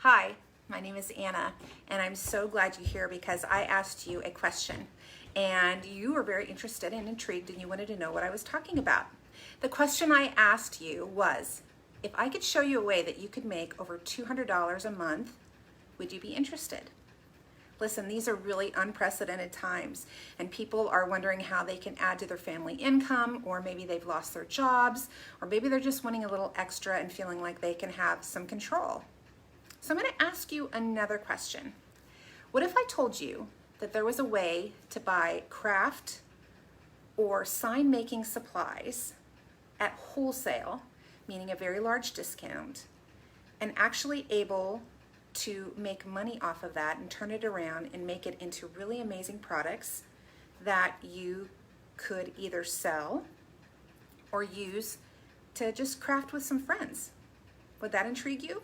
Hi, my name is Anna, and I'm so glad you're here because I asked you a question, and you were very interested and intrigued, and you wanted to know what I was talking about. The question I asked you was, if I could show you a way that you could make over $200 a month, would you be interested? Listen, these are really unprecedented times, and people are wondering how they can add to their family income, or maybe they've lost their jobs, or maybe they're just wanting a little extra and feeling like they can have some control. So I'm going to ask you another question. What if I told you that there was a way to buy craft or sign making supplies at wholesale, meaning a very large discount, and actually able to make money off of that and turn it around and make it into really amazing products that you could either sell or use to just craft with some friends? Would that intrigue you?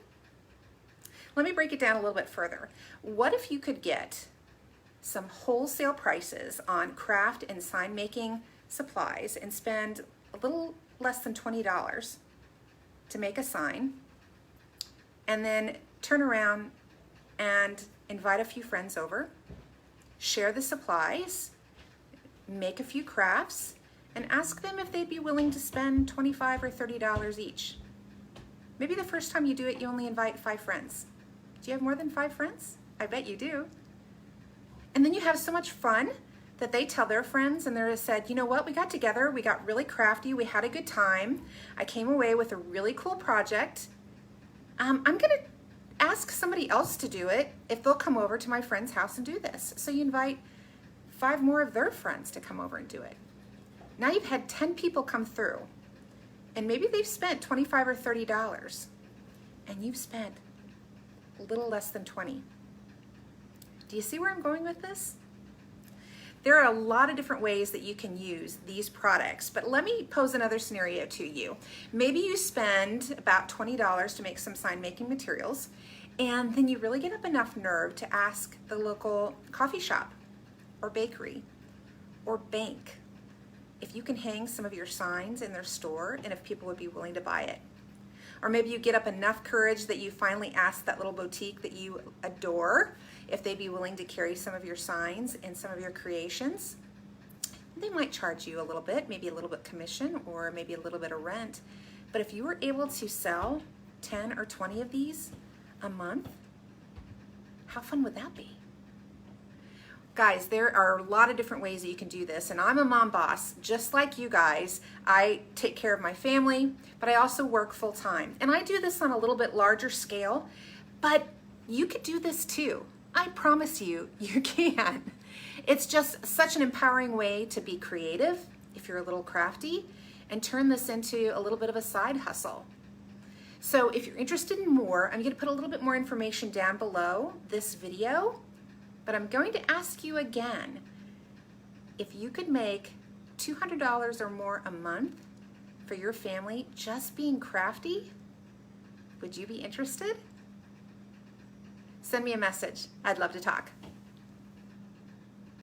Let me break it down a little bit further. What if you could get some wholesale prices on craft and sign making supplies and spend a little less than $20 to make a sign, and then turn around and invite a few friends over, share the supplies, make a few crafts, and ask them if they'd be willing to spend $25 or $30 each. Maybe the first time you do it, you only invite 5 friends. Do you have more than 5 friends? I bet you do. And then you have so much fun that they tell their friends, and they're said, you know what, we got together, we got really crafty, we had a good time, I came away with a really cool project. I'm gonna ask somebody else to do it if they'll come over to my friend's house and do this. So you invite 5 more of their friends to come over and do it. Now you've had 10 people come through, and maybe they've spent $25 or $30, and you've spent a little less than 20. Do you see where I'm going with this? There are a lot of different ways that you can use these products, but let me pose another scenario to you. Maybe you spend about $20 to make some sign making materials, and then you really get up enough nerve to ask the local coffee shop or bakery or bank if you can hang some of your signs in their store and if people would be willing to buy it. Or maybe you get up enough courage that you finally ask that little boutique that you adore if they'd be willing to carry some of your signs and some of your creations. They might charge you a little bit, maybe a little bit commission or maybe a little bit of rent. But if you were able to sell 10 or 20 of these a month, how fun would that be? Guys, there are a lot of different ways that you can do this, and I'm a mom boss, just like you guys. I take care of my family, but I also work full time. And I do this on a little bit larger scale, but you could do this too. I promise you, you can. It's just such an empowering way to be creative, if you're a little crafty, and turn this into a little bit of a side hustle. So if you're interested in more, I'm gonna put a little bit more information down below this video. But I'm going to ask you again, if you could make $200 or more a month for your family just being crafty, would you be interested? Send me a message. I'd love to talk.